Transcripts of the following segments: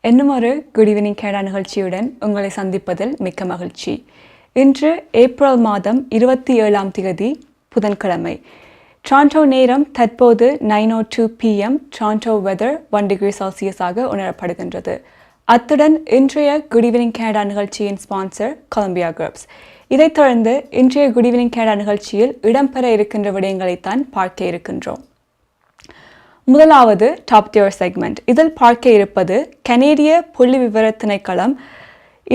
இன்னும் ஒரு good evening கேடா நிகழ்ச்சியுடன் உங்களை சந்திப்பதில் மிக்க மகிழ்ச்சி. இன்று ஏப்ரல் மாதம் 27ஆம் தேதி புதன்கிழமை. டொரண்டோ நேரம் தற்போது 9:02 PM. டொரண்டோ வெதர் 1 டிகிரி செல்சியஸாக உணரப்படுகின்றது. அத்துடன் இன்றைய குட் ஈவினிங் கேடா நிகழ்ச்சியின் ஸ்பான்சர் கொலம்பியா குரூப்ஸ். இதைத் தொடர்ந்து இன்றைய குட் ஈவினிங் கேடா நிகழ்ச்சியில் இடம்பெற இருக்கின்ற விடயங்களைத்தான் பார்க்க இருக்கின்றோம். முதலாவது டாப் டியர் செக்மெண்ட். இதில் பார்க்க இருப்பது கனேடிய புள்ளி விவர திணைக்களம்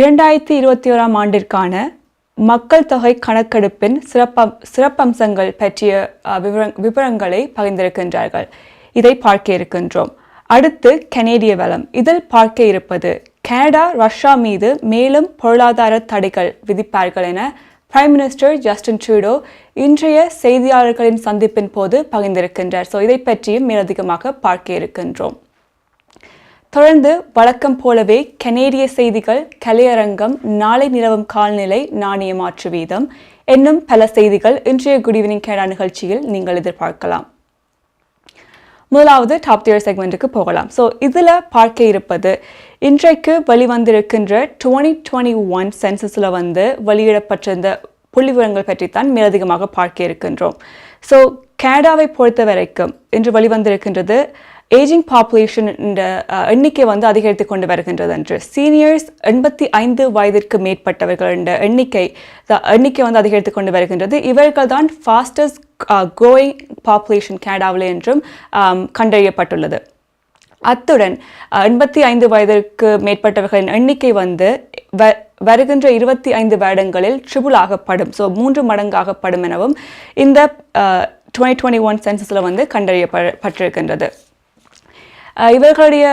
2021ஆம் ஆண்டிற்கான மக்கள் தொகை கணக்கெடுப்பின் சிறப்பம்சங்கள் பற்றிய விவரங்களை பகிர்ந்திருக்கின்றார்கள். இதை பார்க்க இருக்கின்றோம். அடுத்து கனேடிய வளம். இதில் பார்க்க இருப்பது கனடா ரஷ்யா மீது மேலும் பொருளாதார தடைகள் விதிப்பார்கள் என பிரைம் மினிஸ்டர் ஜஸ்டின் ட்ரூடோ இன்றைய செய்தியாளர்களின் சந்திப்பின் போது பகிர்ந்திருக்கின்றார். இதை பற்றியும் மேலதிகமாக பார்க்க இருக்கின்றோம். தொடர்ந்து வழக்கம் போலவே கனேடிய செய்திகள், கலையரங்கம், நாளை நிலவும் கால்நிலை, நாணய மாற்று வீதம் என்னும் பல செய்திகள் இன்றைய குட் ஈவினிங் கேடா நிகழ்ச்சியில் நீங்கள் எதிர்பார்க்கலாம். முதலாவது டாப் டியர் செக்மெண்ட்டுக்கு போகலாம். இதில் பார்க்க இருப்பது இன்றைக்கு வெளிவந்திருக்கின்ற 2021 சென்சஸில் வெளியிடப்பட்டிருந்த புள்ளி விவரங்கள் பற்றித்தான் மேலதிகமாக பார்க்க இருக்கின்றோம். கனடாவை பொறுத்த வரைக்கும் இன்று வெளிவந்திருக்கின்றது ஏஜிங் பாப்புலேஷன் எண்ணிக்கை அதிகரித்து கொண்டு வருகின்றது என்று. சீனியர்ஸ் 85 வயதிற்கு மேற்பட்டவர்கள் என்ற எண்ணிக்கை அதிகரித்து கொண்டு வருகின்றது. இவர்கள் தான் ஃபாஸ்டஸ்ட் க்ரோயிங் பாப்புலேஷன் கனடாவில் என்றும் கண்டறியப்பட்டுள்ளது. அத்துடன் 85 வயதிற்கு மேற்பட்டவர்களின் எண்ணிக்கை வருகின்ற 25 வருடங்களில் ட்ரிபிள் ஆகப்படும், 3 மடங்காகப்படும் எனவும் இந்த 2021 சென்சஸில் கண்டறியப்பட்டிருக்கின்றது. இவர்களுடைய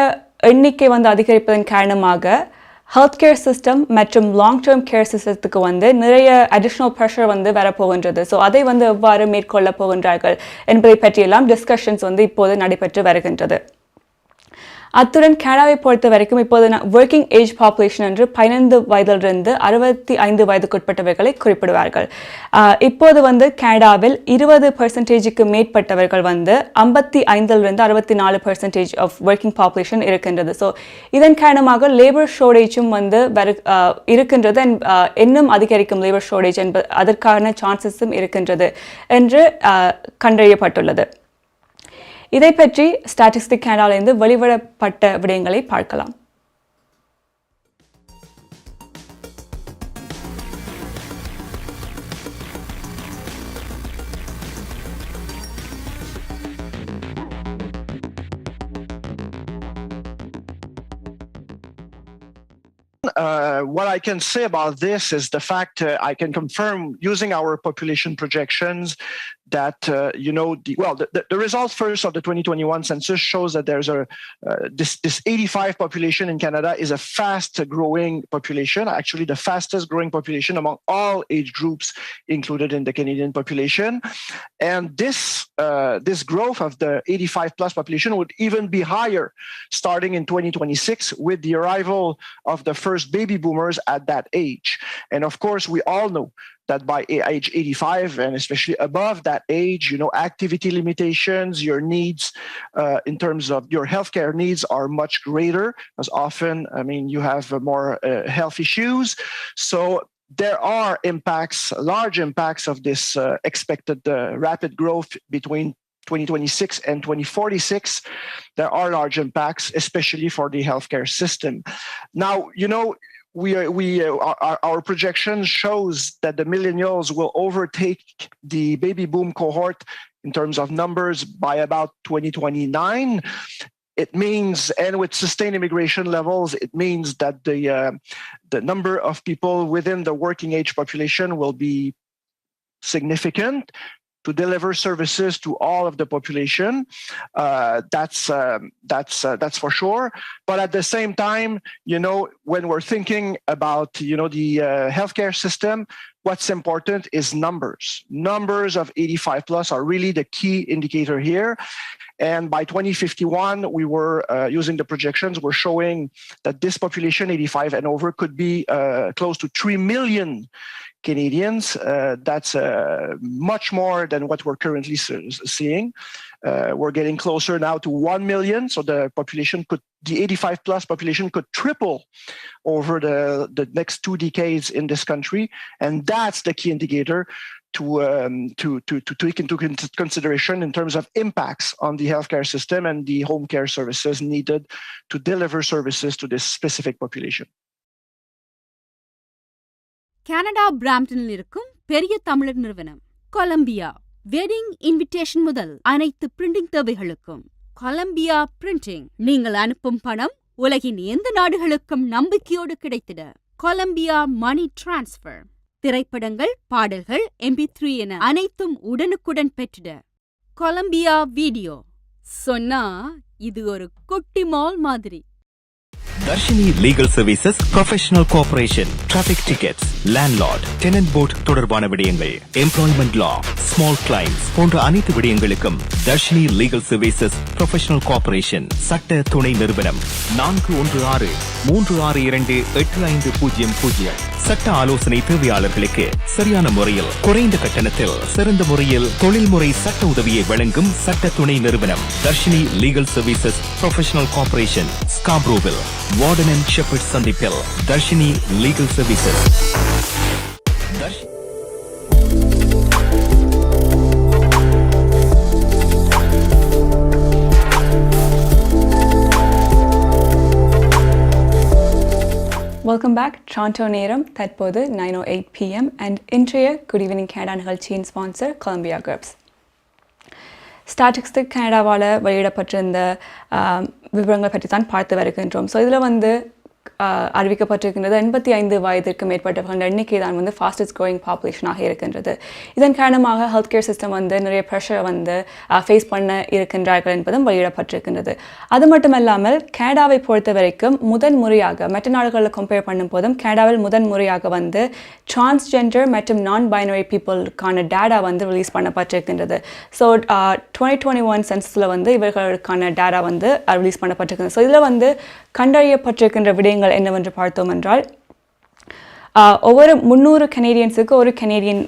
எண்ணிக்கை அதிகரிப்பதன் காரணமாக ஹெல்த் கேர் சிஸ்டம் மற்றும் லாங் டேர்ம் கேர் சிஸ்டத்துக்கு நிறைய அடிஷ்னல் ப்ரெஷர் வரப்போகின்றது. அதை எவ்வாறு மேற்கொள்ள போகின்றார்கள் என்பதை பற்றியெல்லாம் டிஸ்கஷன்ஸ் இப்போது நடைபெற்று வருகின்றது. அத்துடன் கனடாவை பொறுத்த வரைக்கும் இப்போது ஒர்க்கிங் ஏஜ் பாப்புலேஷன் என்று 15 வயதிலிருந்து 65 வயதுக்குட்பட்டவர்களை குறிப்பிடுவார்கள். இப்போது கனடாவில் 20% மேற்பட்டவர்கள் 55லிருந்து 64% ஆஃப் ஒர்க்கிங் பாப்புலேஷன் இருக்கின்றது. இதன் காரணமாக லேபர் ஷோர்டேஜும் இருக்கின்றது. இன்னும் அதிகரிக்கும் லேபர் ஷோர்டேஜ் என்பது அதற்கான சான்சஸும் இருக்கின்றது என்று கண்டறியப்பட்டுள்ளது. இதை பற்றி ஸ்டாட்டிஸ்டிக் கனடாவிலிருந்து வெளிவிடப்பட்ட விடயங்களை பார்க்கலாம். What I can say about this is the fact I can confirm using our population projections that the results first of the 2021 census shows that there's this 85 population in Canada is a fast growing population, actually the fastest growing population among all age groups included in the Canadian population. And this growth of the 85 plus population would even be higher starting in 2026 with the arrival of the first baby boomers at that age. And of course, we all know that by age 85 and especially above that age, activity limitations, your needs in terms of your healthcare needs are much greater, as often, you have more health issues. So there are large impacts of this expected rapid growth between 2026 and 2046. There are large impacts, especially for the healthcare system. Now, our projection shows that the millennials will overtake the baby boom cohort in terms of numbers by about 2029. It means, and with sustained immigration levels, it means that the number of people within the working age population will be significant to deliver services to all of the population. That's for sure. But at the same time, when we're thinking about the healthcare system, what's important is numbers. Numbers of 85 plus are really the key indicator here. And by 2051, we were using the projections, we're showing that this population, 85 and over, could be close to 3 million Canadians. That's much more than what we're currently seeing. We're getting closer now to 1 million. So the 85 plus population could triple over the next 2 decades in this country. And that's the key indicator to take into consideration in terms of impacts on the healthcare system and the home care services needed to deliver services to this specific population. Canada பிராம்ப்டனில் இருக்கும் பெரிய தமிழர் நிறுவனம் Colombia wedding invitation முதல் அனைத்து printing தேவைகளுக்கும் Colombia printing. நீங்கள் அனுப்பும் பணம் உலகின் எந்த நாடுகளுக்கும் நம்பிக்கையோடு கிடைத்திட கொலம்பியா மணி டிரான்ஸ்ஃபர். திரைப்படங்கள், பாடல்கள், MP3 என அனைத்தும் உடனுக்குடன் பெற்றிட கொலம்பியா வீடியோ. சொன்னா இது ஒரு குட்டி மால் மாதிரி. Dharshini legal services, professional cooperation, traffic tickets, landlord, tenant board தொடர்பான விடயங்கள், எம்ப்ளாய்மெண்ட் லா, ஸ்மால் கிளைம்ஸ் போன்ற அனைத்து விடயங்களுக்கும் Dharshini legal services professional cooperation சட்ட துணை நிறுவனம் 4163328500. சட்ட ஆலோசனை தேவையாளர்களுக்கு சரியான முறையில் குறைந்த கட்டணத்தில் சிறந்த முறையில் தொழில்முறை சட்ட உதவியை வழங்கும் சட்ட துணை நிறுவனம் Dharshini legal services professional cooperation, ஸ்காப்ரோவில், வார்டன் அண்ட் ஷெப்பர்ட் சந்திப்பில். Dharshini legal services. Welcome back. Toronto நேரம் தற்போது 9:08 PM and இன்றைய Good Evening Canada நிகழ்ச்சியின் ஸ்பான்சர் Golumbia Grips. ஸ்டாட்டிஸ்டிக் கனடாவால் வெளியிடப்பட்டிருந்த விவரங்கள் பற்றி தான் பார்த்து வருகின்றோம். ஸோ இதில் அறிவிக்கப்பட்டிருக்கின்றது 85 வயதிற்கு மேற்பட்டவர்கள் எண்ணிக்கை தான் ஃபாஸ்டஸ்ட் க்ரோயிங் பாப்புலேஷனாக இருக்கின்றது. இதன் காரணமாக ஹெல்த் கேர் சிஸ்டம் நிறைய ப்ரெஷரை ஃபேஸ் பண்ண இருக்கின்றார்கள் என்பதும் வெளியிடப்பட்டிருக்கின்றது. அது மட்டுமல்லாமல் கனடாவை பொறுத்த வரைக்கும் முதன் முறையாக மற்ற நாடுகளில் கம்பேர் பண்ணும் போதும் கனடாவில் முதன் முறையாக டிரான்ஸ்ஜெண்டர் மற்றும் நான் பைனரி பீப்புளுக்கான டேட்டா ரிலீஸ் பண்ணப்பட்டிருக்கின்றது. ஸோ 2021 சென்சஸில் இவர்களுக்கான டேட்டா ரிலீஸ் பண்ணப்பட்டிருக்கின்றது. ஸோ இதில் கண்டறியப்பட்டிருக்கின்ற விடயங்கள் என்னவென்று பார்த்தோம் என்றால் ஒவ்வொரு 300 கனேடியன்ஸுக்கு ஒரு கனேடியன்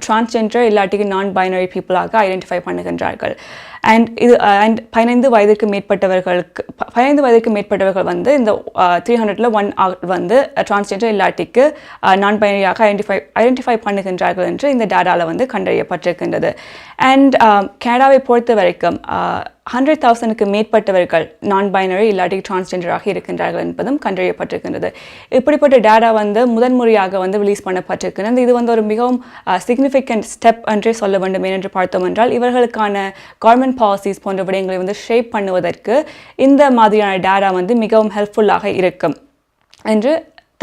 டிரான்ஸ்ஜெண்டர் இல்லாட்டிக்கு நான் பைனரி பீப்புளாக ஐடென்டிஃபை பண்ணுகின்றார்கள். அண்ட் 15 வயதிற்கு மேற்பட்டவர்கள் இந்த 300ல் 1 டிரான்ஸ்ஜெண்டர் இல்லாட்டிக்கு நான் பைனரியாக ஐடென்டிஃபை பண்ணுகின்றார்கள் என்று இந்த டேட்டாவில் கண்டறியப்பட்டிருக்கின்றது. அண்ட் கனடாவை பொறுத்த வரைக்கும் 100,000க்கு மேற்பட்டவர்கள் நான் பைனரி இல்லாட்டி டிரான்ஸ்ஜெண்டராக இருக்கின்றார்கள் என்பதும் கண்டறியப்பட்டிருக்கின்றது. இப்படிப்பட்ட டேட்டா முதன்முறையாக ரிலீஸ் பண்ணப்பட்டிருக்கிறது. இது ஒரு மிகவும் சிக்னிஃபிகண்ட் ஸ்டெப் என்றே சொல்ல வேண்டும். ஏனென்று பார்த்தோம் என்றால் இவர்களுக்கான கவர்மெண்ட் பாலிசிஸ் போன்ற விடயங்களை ஷேப் பண்ணுவதற்கு இந்த மாதிரியான டேட்டா மிகவும் ஹெல்ப்ஃபுல்லாக இருக்கும் என்று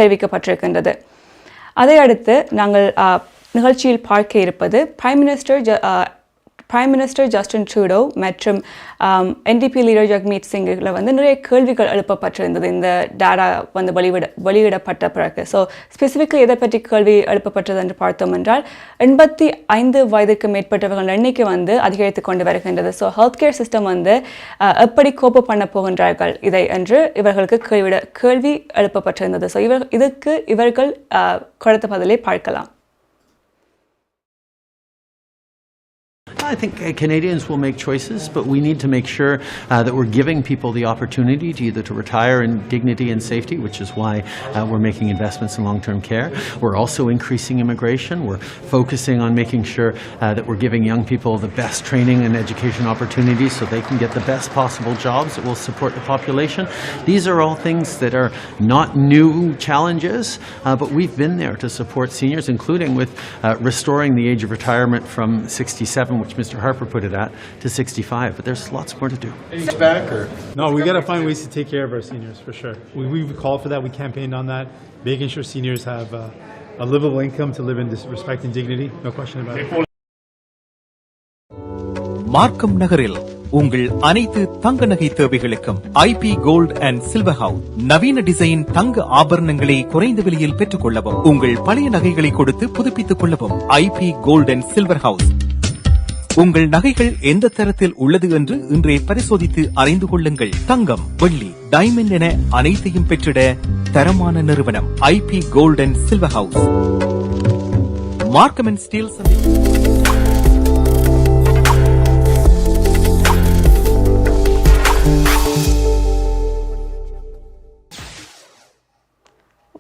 தெரிவிக்கப்பட்டிருக்கின்றது. அதை அடுத்து நாங்கள் நிகழ்ச்சியில் பார்க்க இருப்பது பிரைம் மினிஸ்டர் ஜஸ்டின் ட்ரூடோ மற்றும் NDP லீடர் ஜக்மீத் சிங்கில் நிறைய கேள்விகள் எழுப்பப்பட்டிருந்தது இந்த டேட்டா வெளியிடப்பட்ட பிறகு. ஸோ ஸ்பெசிஃபிக்காக எதை பற்றி கேள்வி எழுப்பப்பட்டது என்று பார்த்தோம் என்றால் 85 வயதுக்கு மேற்பட்டவர்கள் எண்ணிக்கை அதிகரித்து கொண்டு வருகின்றது. ஸோ ஹெல்த் கேர் சிஸ்டம் எப்படி கோப்பு பண்ண போகின்றார்கள் இதை என்று இவர்களுக்கு கேள்வி எழுப்பப்பட்டிருந்தது. ஸோ இதுக்கு இவர்கள் கொடுத்த பதிலை பார்க்கலாம். I think Canadians will make choices, but we need to make sure that we're giving people the opportunity to either to retire in dignity and safety, which is why we're making investments in long-term care. We're also increasing immigration. We're focusing on making sure that we're giving young people the best training and education opportunities so they can get the best possible jobs that will support the population. These are all things that are not new challenges, but we've been there to support seniors, including with restoring the age of retirement from 67, which Mr. Harper put it at, to 65, but there's lots more to do. Back or? No, we got to find ways to take care of our seniors for sure. We called for that, we campaigned on that, making sure seniors have a livable income to live in respect and dignity, no question about it. மார்க்கம் நகரில் உங்கள் அனைத்து தங்க நகை தேவைகளுக்கும் IP gold and silver house நவீன design தங்க ஆபரணங்களை குறைந்த விலையில் பெற்றுக் கொள்ளவும், உங்கள் பழைய நகைகளை கொடுத்து புதுப்பித்துக் கொள்ளவும். IP gold and silver house உங்கள் நகைகள் எந்த தரத்தில் உள்ளது என்று இன்றே பரிசோதித்து அறிந்து கொள்ளுங்கள். தங்கம், வெள்ளி, டைமண்ட் என அனைத்தையும் பெற்றிட தரமான நிறுவனம் IP gold and silver house. Markham and Steel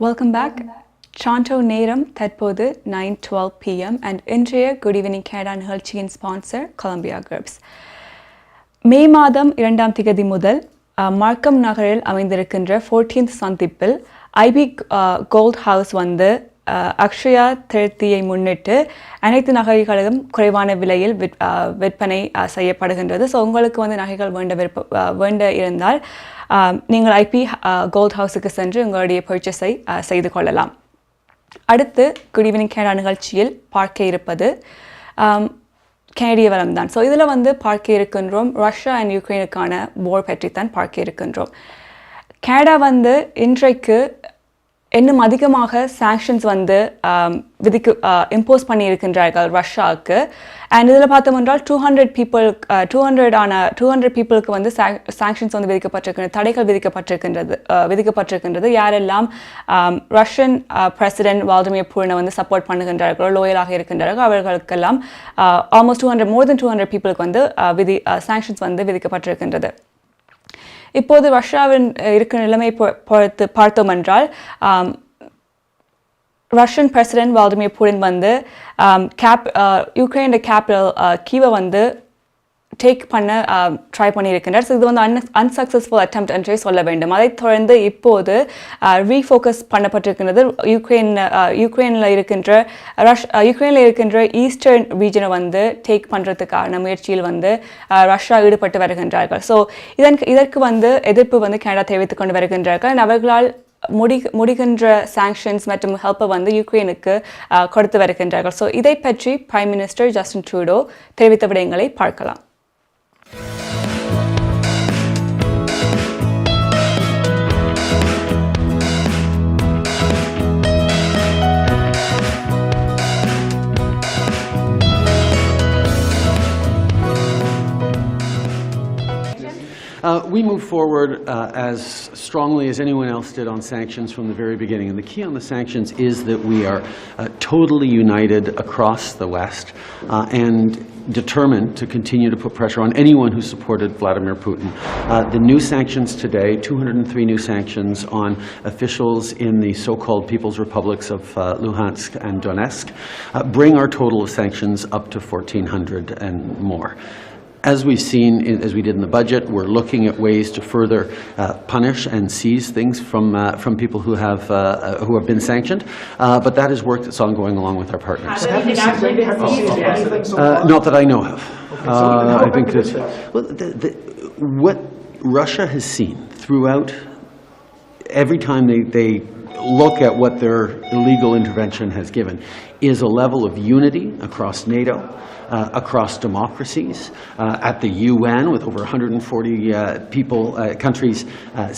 Welcome back. Toronto நேரம் தற்போது 9:12 p.m. and இன்றைய Good Evening Canada நிகழ்ச்சியின் ஸ்பான்சர் Golumbia Groups. மே மாதம் 2ஆம் தேதி முதல் மார்க்கம் நகரில் அமைந்திருக்கின்ற 14th சந்திப்பில் ஐபி கோல்ட் ஹவுஸ் வந்து அக்ஷயா திருத்தியை முன்னிட்டு அனைத்து நகைகளும் குறைவான விலையில் விற்பனை செய்யப்படுகின்றது. ஸோ உங்களுக்கு வந்து நகைகள் வேண்ட இருந்தால் நீங்கள் ஐபி கோல்ட் ஹவுஸுக்கு சென்று உங்களுடைய பர்ச்சேஸை செய்து கொள்ளலாம். அடுத்து குட் ஈவினிங் கனடா நிகழ்ச்சியில் பார்க்க இருப்பது கனடிய வளம் தான். ஸோ இதில் வந்து பார்க்க இருக்கின்றோம் ரஷ்யா அண்ட் யுக்ரைனுக்கான போர் பற்றி தான் பார்க்க இருக்கின்றோம். கனடா வந்து இன்றைக்கு இன்னும் அதிகமாக சாங்ஷன்ஸ் வந்து இம்போஸ் பண்ணியிருக்கின்றார்கள் ரஷ்யாவுக்கு. அண்ட் இதில் பார்த்தோம் என்றால் 200 பீப்புளுக்கு வந்து சாங்ஷன்ஸ் வந்து தடைகள் விதிக்கப்பட்டிருக்கின்றது. யாரெல்லாம் ரஷ்யன் பிரசிடென்ட் விளாடிமிர் புட்டினை வந்து சப்போர்ட் பண்ணுகின்றார்களோ லோயலாக இருக்கின்றார்களோ அவர்களுக்கெல்லாம் ஆல்மோஸ்ட் more than 200 பீப்புளுக்கு வந்து சாங்ஷன்ஸ் வந்து விதிக்கப்பட்டிருக்கின்றது. இப்போது ரஷ்யாவின் இருக்கிற நிலைமை பார்த்தோம் என்றால் ரஷ்யன் பிரசிடென்ட் விளாடிமிர் புட்டின் வந்து யுக்ரைன் கேபிட்டல் கீவை வந்து டேக் பண்ண ட்ரை பண்ணியிருக்கின்றார். ஸோ இது வந்து அன்சக்ஸஸ்ஃபுல் அட்டெம்ப்ட் என்றே சொல்ல வேண்டும். அதைத் தொடர்ந்து இப்போது ரீஃபோக்கஸ் பண்ணப்பட்டிருக்கின்றது. யுக்ரைனில் இருக்கின்ற ஈஸ்டர்ன் ரீஜனை வந்து டேக் பண்ணுறதுக்கான முயற்சியில் வந்து ரஷ்யா ஈடுபட்டு வருகின்றார்கள். ஸோ இதற்கு வந்து எதிர்ப்பு வந்து கனடா தெரிவித்துக் கொண்டு வருகின்றார்கள். அவர்களால் முடிகின்ற சாங்ஷன்ஸ் மற்றும் ஹெல்ப்பை வந்து யுக்ரைனுக்கு கொடுத்து வருகின்றார்கள். ஸோ இதை பற்றி பிரைம் மினிஸ்டர் ஜஸ்டின் ட்ரூடோ தெரிவித்த விடயங்களை பார்க்கலாம். We move forward as strongly as anyone else did on sanctions from the very beginning. And the key on the sanctions is that we are totally united across the West and determined to continue to put pressure on anyone who supported Vladimir Putin. The new sanctions today, 203 new sanctions on officials in the so-called People's Republics of Luhansk and Donetsk, bring our total of sanctions up to 1,400 and more. As we've seen, as we did in the budget, we're looking at ways to further punish and seize things from people who have been sanctioned. But that is work that's ongoing along with our partners. Not that I know of. I think that what Russia has seen throughout, every time they look at what their illegal intervention has given, is a level of unity across NATO. Across democracies, at the UN with over 140 countries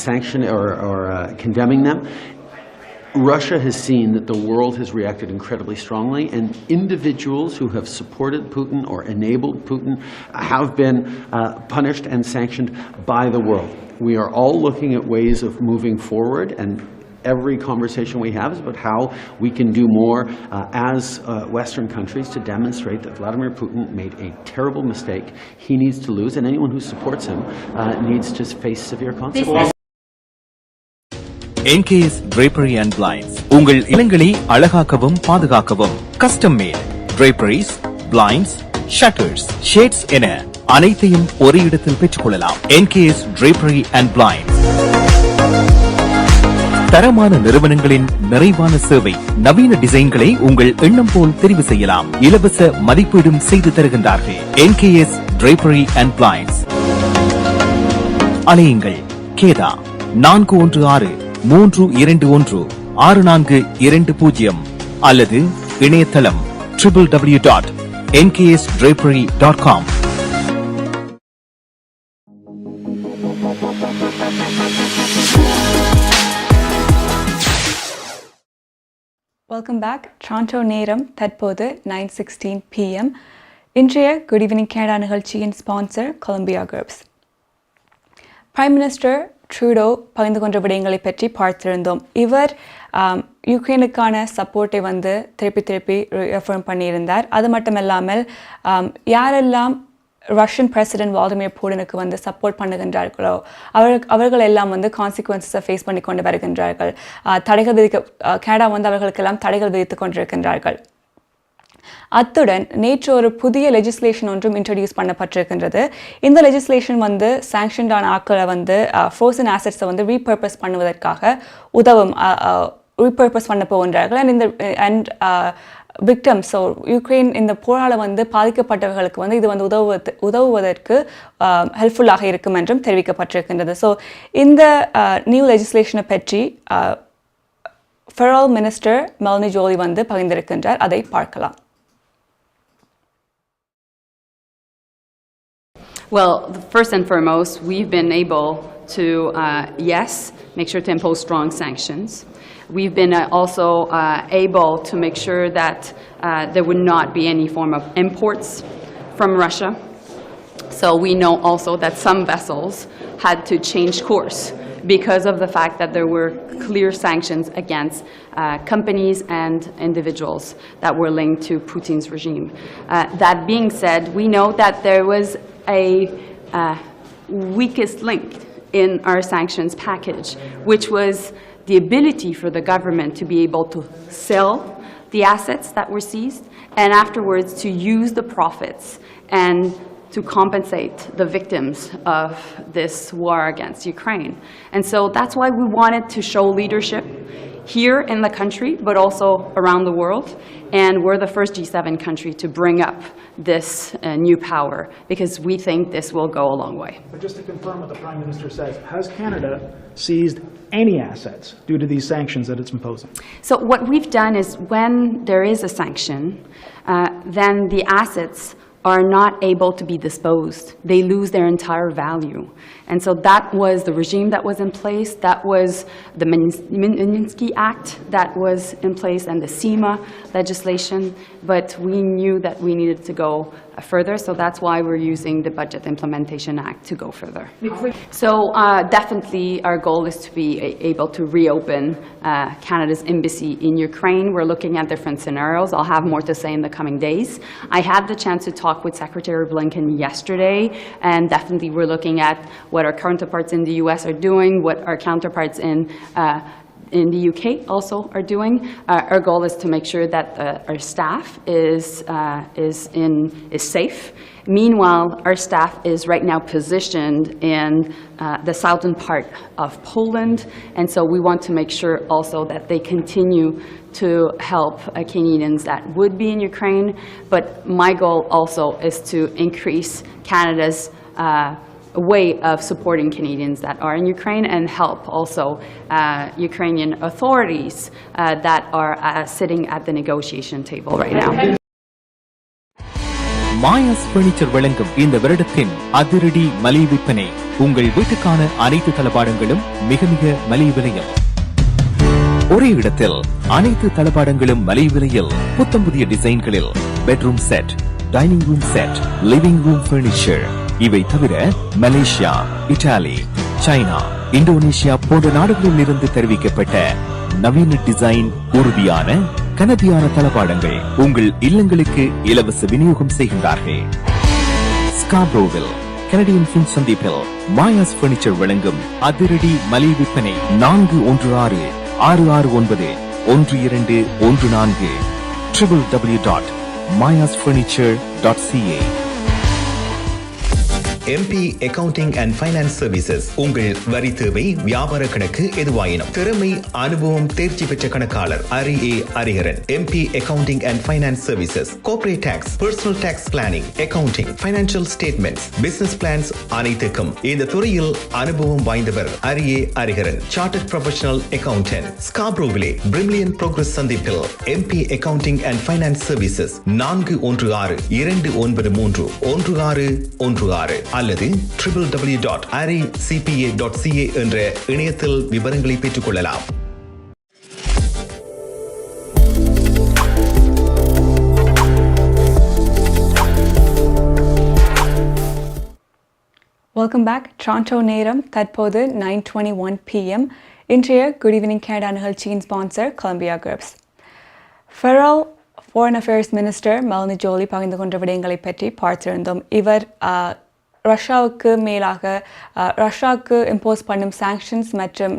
sanctioning or condemning them. Russia has seen that the world has reacted incredibly strongly, and individuals who have supported Putin or enabled Putin have been punished and sanctioned by the world. We are all looking at ways of moving forward, and every conversation we have is about how we can do more as Western countries to demonstrate that Vladimir Putin made a terrible mistake. He needs to lose, and anyone who supports him needs to face severe consequences. NKS Drapery and Blinds உங்கள் இல்லங்களை அழகாக்கவும் பாதுகாக்கவும் custom mat draperies, blinds, shutters, shades என அனைத்தையும் ஒரே இடத்தில் பெற்றுக்கொள்ளலாம். NKS Drapery and Blinds தரமான நிறுவனங்களின் நிறைவான சேவை, நவீன டிசைன்களை உங்கள் எண்ணம் போல் தெரிவு செய்யலாம். இலவச மதிப்பீடும் செய்து தருகின்றார்கள். NKS Drapery and Blinds. அலையுங்கள் கேதா 416-321-6420 அல்லது இணையதளம் www.nksdrapery.com. Welcome back. ட்ராண்டோ நேரம் தற்போது 9:16 p.m. இன்றைய குட் ஈவினிங் கனடா நிகழ்ச்சியின் sponsor Columbia groups. Prime minister Trudeau பகிர்ந்து கொண்ட விடயங்களை பற்றி பார்த்திருந்தோம். இவர் யுக்ரைனுக்கான சப்போர்ட்டை வந்து திருப்பி ரெஃபர் பண்ணியிருந்தார். அது மட்டுமல்லாமல் யாரெல்லாம் ரஷ்யன் பிரசிடென்ட் வாலடிமிர் புடினுக்கு வந்து சப்போர்ட் பண்ணுகின்றார்களோ அவர்கள் எல்லாம் வந்து கான்சிக்வன்ஸை ஃபேஸ் பண்ணி கொண்டு வருகின்றார்கள். கனடா வந்து அவர்களுக்கெல்லாம் தடைகள் விதித்து கொண்டிருக்கின்றார்கள். அத்துடன் நேற்று ஒரு புதிய லெஜிஸ்லேஷன் ஒன்றும் இன்ட்ரடியூஸ் பண்ணப்பட்டிருக்கின்றது. இந்த லெஜிஸ்லேஷன் வந்து சாங்ஷன்டான ஆக்களை வந்து ஃப்ரோசன் ஆசெட்ஸை வந்து ரீபர்பஸ் பண்ணுவதற்காக உதவும் ரீபர்பஸ் பண்ண போகின்றார்கள். அண்ட் விக்டம்ஸ், ஸோ யுக்ரைன் இந்த போரால் வந்து பாதிக்கப்பட்டவர்களுக்கு வந்து இது வந்து உதவுவதற்கு ஹெல்ப்ஃபுல்லாக இருக்கும் என்றும் தெரிவிக்கப்பட்டிருக்கின்றது. ஸோ இந்த நியூ லெஜிஸ்லேஷனை பற்றி ஃபெடரல் மினிஸ்டர் மெலனி ஜோலி வந்து பகிர்ந்திருக்கின்றார். அதை பார்க்கலாம். Well, first and foremost, we've been able to, make sure to impose strong sanctions. We've been also able to make sure that there would not be any form of imports from Russia. So we know also that some vessels had to change course because of the fact that there were clear sanctions against companies and individuals that were linked to Putin's regime. That being said, we know that there was a weakest link in our sanctions package, which was the ability for the government to be able to sell the assets that were seized and afterwards to use the profits and to compensate the victims of this war against Ukraine. And so that's why we wanted to show leadership here in the country, but also around the world. And we're the first G7 country to bring up this new power because we think this will go a long way. But just to confirm what the Prime Minister says, has Canada seized any assets due to these sanctions that it's imposing? So what we've done is when there is a sanction, then the assets are not able to be disposed. They lose their entire value. And so that was the regime that was in place, that was the Minsky Act that was in place and the SEMA legislation, but we knew that we needed to go further, so that's why we're using the Budget Implementation Act to go further. So definitely our goal is to be able to reopen Canada's embassy in Ukraine. We're looking at different scenarios. I'll have more to say in the coming days. I had the chance to talk with Secretary Blinken yesterday, and definitely we're looking at what our counterparts in the US are doing, what our counterparts in the UK also are doing. Our goal is to make sure that our staff is safe. Meanwhile, our staff is right now positioned in the southern part of Poland, and so we want to make sure also that they continue to help Canadians that would be in Ukraine. But my goal also is to increase Canada's a way of supporting Canadians that are in Ukraine and help also Ukrainian authorities that are sitting at the negotiation table right now. Maya's furniture வழங்கும் இந்த வருடத்தின் அதிரடி மலிவு விற்பனை. உங்கள் வீட்டுக்கான அனைத்து தளபாடங்களும் மிக மிக மலிவு விலையில். ஒரே இடத்தில் அனைத்து தளபாடங்களும் மலிவு விலையில் புத்தம் புதிய டிசைன்களில் bedroom set, dining room set, living room furniture. இவை தவிர மலேசியா, இத்தாலி, சைனா, இந்தோனேஷியா போன்ற நாடுகளில் இருந்து தெரிவிக்கப்பட்ட நவீன டிசைன், உறுதியான கனதியான தளபாடங்கள் உங்கள் இல்லங்களுக்கு இலவச விநியோகம் செய்கின்றார்கள். ஸ்காப்ரோவில் கனடியன் பின் சந்திப்பில் மாயாஸ் பர்னிச்சர் வழங்கும் அதிரடி மலிவு விற்பனை 416-669-1214 www.mayasfurniture.ca. MP Accounting and Finance Services உங்கள் வரி தேவை, வியாபார கணக்கு எதுவாயினும் திறமை, அனுபவம், தேர்ச்சி பெற்ற கணக்காளர் அரிஏ Ariharan. MP Accounting and Finance Services, Corporate Tax, Personal Tax Planning, Accounting, Financial Statements, Business Plans அனைத்துக்கும் இந்த துறையில் அனுபவம் வாய்ந்தவர் அரிஏ Ariharan. Chartered Professional Accountant. ஸ்காப்ரோவிலே பிரிமிலியன் progress சந்திப்பில் MP Accounting and Finance Services 416-293-1616 அல்லது www.aricpa.ca என்ற இணையத்தில் விவரங்களை பெற்றுக் கொள்ளலாம். Welcome back. டொரண்டோ நேரம் தற்போது 9:21 PM. இன்றைய குட் ஈவினிங் கனடா நிகழ்ச்சியின் sponsor Columbia Cribs. Federal foreign affairs minister Melanie Joly பகிர்ந்து கொண்ட விடயங்களை பற்றி பார்த்திருந்தோம். இவர் ரஷ்யாவுக்கு மேலாக ரஷ்யாவுக்கு இம்போஸ் பண்ணும் சாங்ஷன்ஸ் மற்றும்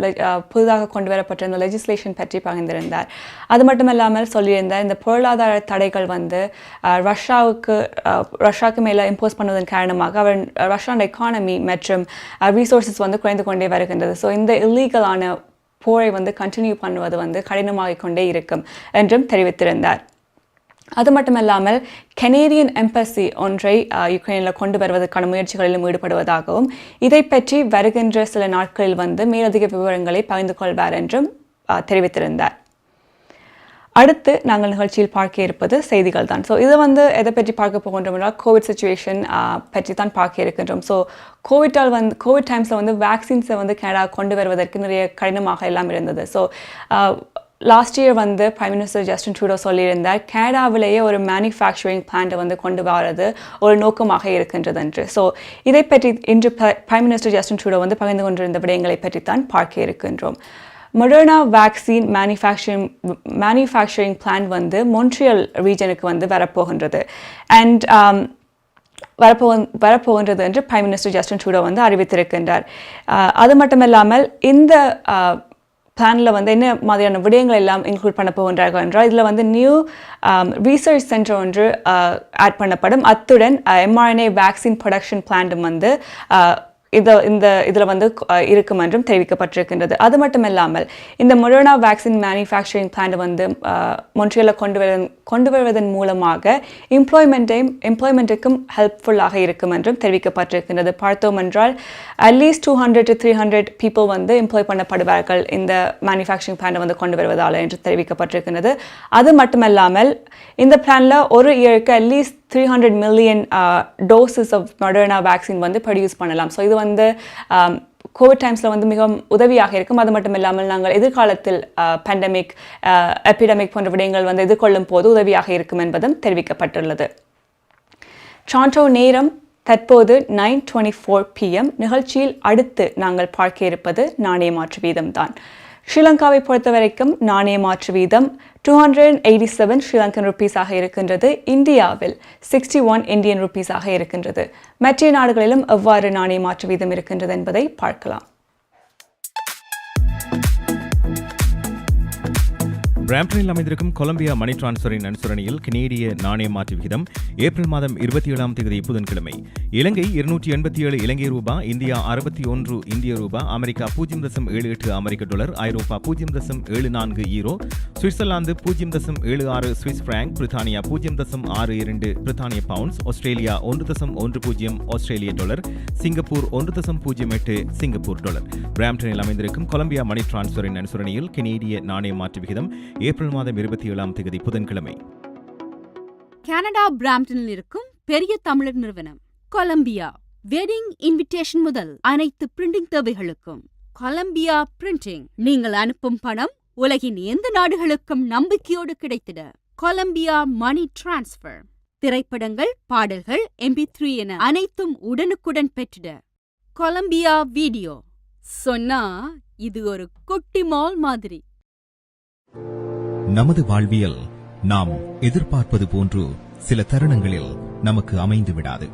புதிதாக கொண்டு வரப்பட்ட இந்த லெஜிஸ்லேஷன் பற்றி பகிர்ந்திருந்தார். அது மட்டுமல்லாமல் சொல்லியிருந்தார், இந்த பொருளாதார தடைகள் வந்து ரஷ்யாவுக்கு மேலே இம்போஸ் பண்ணுவதன் காரணமாக அவர் ரஷ்யாவோட எக்கானமி மற்றும் ரிசோர்ஸஸ் வந்து குறைந்து கொண்டே வருகின்றது. ஸோ இந்த இல்லீகலான போரை வந்து கண்டினியூ பண்ணுவது வந்து கடினமாகிக் கொண்டே இருக்கும் என்றும் தெரிவித்திருந்தார். அது மட்டுமல்லாமல் கனேடியன் எம்பசி ஒன்றை யுக்ரைனில் கொண்டு வருவதற்கான முயற்சிகளிலும் ஈடுபடுவதாகவும் இதை பற்றி வருகின்ற சில நாட்களில் வந்து மேலதிக விவரங்களை பகிர்ந்து கொள்வார் என்றும் தெரிவித்திருந்தார். அடுத்து நாங்கள் நிகழ்ச்சியில் பார்க்க இருப்பது செய்திகள் தான். ஸோ இதை வந்து எதை பற்றி பார்க்க போகின்றோம் என்றால் கோவிட் சுச்சுவேஷன் பற்றி தான் பார்க்க இருக்கின்றோம். ஸோ கோவிட் டைம்ஸில் வந்து வேக்சின்ஸை வந்து கனடா கொண்டு வருவதற்கு நிறைய கடினமாக எல்லாம் இருந்தது. ஸோ லாஸ்ட் இயர் வந்து பிரைம் மினிஸ்டர் ஜஸ்டின் ட்ரூடோ சொல்லியிருந்தார், கனடாவிலேயே ஒரு மேனுஃபேக்சரிங் பிளான்ட்டை வந்து கொண்டு வரது ஒரு நோக்கமாக இருக்கின்றது என்று. ஸோ இதை பற்றி இன்று பிரைம் மினிஸ்டர் ஜஸ்டின் ட்ரூடோ வந்து பகிர்ந்து கொண்டிருந்த விடயங்களை பற்றி தான் பார்க்க இருக்கின்றோம். மொடர்னா வேக்சின் மேனுஃபேக்சரிங் பிளான் வந்து மொன்ட்ரியல் ரீஜனுக்கு வந்து வரப்போகின்றது அண்ட் வரப்போகின்றது என்று பிரைம் மினிஸ்டர் ஜஸ்டின் ட்ரூடோ வந்து அறிவித்திருக்கின்றார். அது மட்டுமில்லாமல் இந்த பிளானில் வந்து என்ன மாதிரியான விடயங்கள் எல்லாம் இன்க்ளூட் பண்ண போகின்றார்கள் என்றால், இதில் வந்து நியூ ரீசர்ச் சென்டர் ஒன்று ஆட் பண்ணப்படும். அத்துடன் mRNA வேக்சின் ப்ரொடக்ஷன் பிளான்ட்டும் வந்து இதில் வந்து இருக்கும் என்றும் தெரிவிக்கப்பட்டிருக்கின்றது. அது மட்டுமில்லாமல் இந்த மொடர்னா வேக்சின் மேனுஃபேக்சரிங் பிளான்ட் வந்து மொன்ட்ரியலில் கொண்டு வருவதன் மூலமாக எம்ப்ளாய்மெண்ட்டுக்கும் ஹெல்ப்ஃபுல்லாக இருக்கும் என்றும் தெரிவிக்கப்பட்டிருக்கின்றது. பார்த்தோம் என்றால் அட்லீஸ்ட் 200 to 300 பீப்புள் வந்து எம்ப்ளாய் பண்ணப்படுவார்கள் இந்த மேனுஃபேக்சரிங் பிளான்ட் வந்து கொண்டு வருவதால் என்று தெரிவிக்கப்பட்டிருக்கின்றது. அது மட்டுமல்லாமல் இந்த பிளானில் ஒரு இயருக்கு at least 300 million doses of Moderna vaccine வந்து ப்ரொடியூஸ் பண்ணலாம். ஸோ இது வந்து கோவிட் டைம்ஸில் வந்து மிகவும் உதவியாக இருக்கும். அது மட்டும் இல்லாமல் நாங்கள் எதிர்காலத்தில் எபிடமிக் போன்ற விடயங்கள் வந்து எதிர்கொள்ளும் போது உதவியாக இருக்கும் என்பதும் தெரிவிக்கப்பட்டுள்ளது. டொரண்டோ நேரம் தற்போது 9:24 PM. நிகழ்ச்சியில் அடுத்து நாங்கள் பார்க்க இருப்பது நாணய மாற்று வீதம் தான். ஸ்ரீலங்காவை பொறுத்த வரைக்கும் நாணய மாற்று வீதம் 287 ஸ்ரீலங்கன் ருப்பீஸாக இருக்கின்றது. இந்தியாவில் 61 இந்தியன் ருப்பீஸாக இருக்கின்றது. மற்ற நாடுகளிலும் எவ்வாறு நாணய மாற்று வீதம் இருக்கின்றது என்பதை பார்க்கலாம். பிராம்டனில் அமைந்திருக்கும் கொலம்பியா மணி டிரான்ஸ்ஃபரின் அனுசரணையில் கனேடிய நாணய மாற்று விகிதம் ஏப்ரல் மாதம் 27ஆம் தேதி புதன்கிழமை இலங்கை 287 இலங்கை ரூபா, இந்தியா 61 இந்திய ரூபா, அமெரிக்கா 0.78 அமெரிக்க டாலர், ஐரோப்பா 0.74 யூரோ, சுவிட்சர்லாந்து 0.76 சுவிஸ் பிராங்க், பிரித்தானியா 0.62 பிரித்தானிய பவுண்ட்ஸ், ஆஸ்திரேலியா 1.10 ஆஸ்திரேலிய டாலர், சிங்கப்பூர் 1.08 சிங்கப்பூர் டாலர். பிராம்டனில் அமைந்திருக்கும் கொலம்பியா மணி டிரான்ஸ்ஃபரின் அனுசரணையில் கனேடிய நாணய மாற்று விகிதம் ஏப்ரல் மாதம் 27ஆம் தேதி புதன்கிழமை. கனடா பிராம்டனில் இருக்கும் பெரிய தமிழர் நிறுவனம் கொலம்பியா வெட்டிங் இன்விடேஷன் முதல் அனைத்து பிரிண்டிங் தேவைகளுக்கும் கொலம்பியா பிரிண்டிங். நீங்கள் அனுப்பும் பணம் உலகின் எந்த நாடுகளுக்கும் நம்பிக்கையோடு கிடைத்திட கொலம்பியா மணி டிரான்ஸ்ஃபர். திரைப்படங்கள், பாடல்கள், MP3 என அனைத்தும் உடனுக்குடன் பெற்றிட கொலம்பியா வீடியோ. சொன்னா இது ஒரு குட்டி மால் மாதிரி. நமது வாழ்வியல் நாம் எதிர்பார்ப்பது போன்று சில தருணங்களில் நமக்கு அமைந்து விடாது.